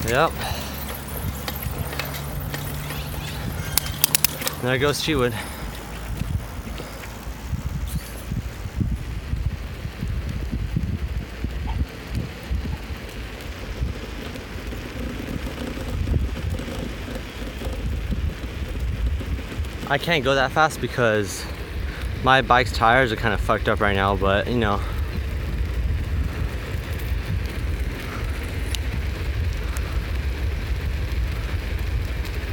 Yep. There goes Chewood. I can't go that fast because my bike's tires are kind of fucked up right now, but you know.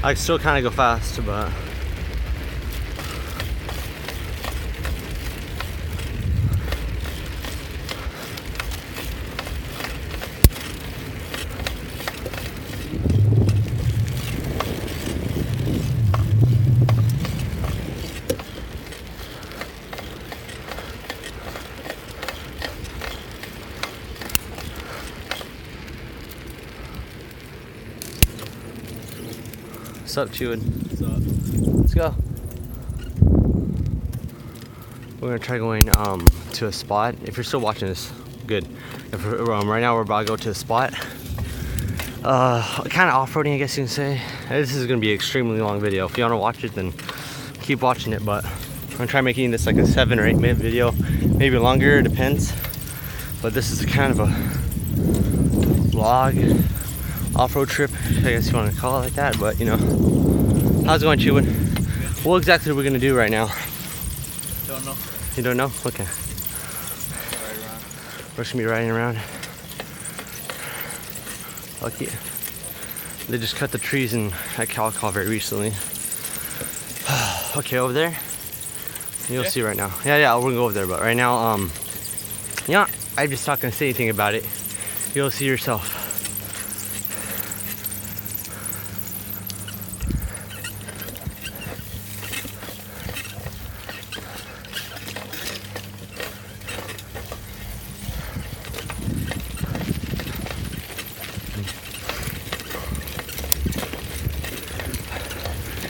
I still kind of go fast, but what's up, Chewood? What's up? Let's go. We're gonna try going to a spot. If you're still watching this, good. If right now we're about to go to a spot. Kind of off-roading, I guess you can say. This is gonna be an extremely long video. If you wanna watch it, then keep watching it. But I'm gonna try making this like a 7 or 8 minute video, maybe longer. It depends. But this is kind of a vlog, off-road trip, I guess you want to call it like that. But you know, how's it going, Chewood? What exactly are we gonna do right now? Don't know. You don't know? Okay. Right around. We're just gonna be riding around. Lucky. They just cut the trees in at Calico very recently. Okay, over there. You'll see right now. Yeah, we're gonna go over there. But right now, yeah, I'm just not gonna say anything about it. You'll see yourself.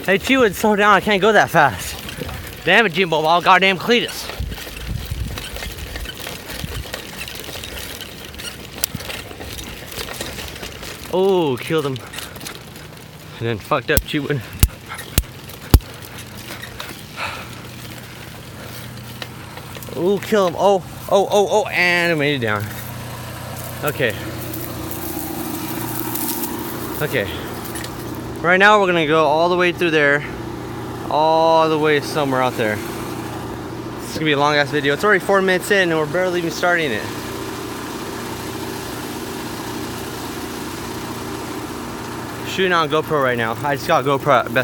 Hey, Chewood, slow down. I can't go that fast. Damn it, Jimbo Ball. Goddamn Cletus. Oh, killed him. And then fucked up Chewood. Oh, kill him. Oh, and I made it down. Okay. Right now we're gonna go all the way through there, all the way somewhere out there. It's gonna be a long ass video. It's already 4 minutes in and we're barely even starting it. Shooting on GoPro right now. I just got a GoPro at Best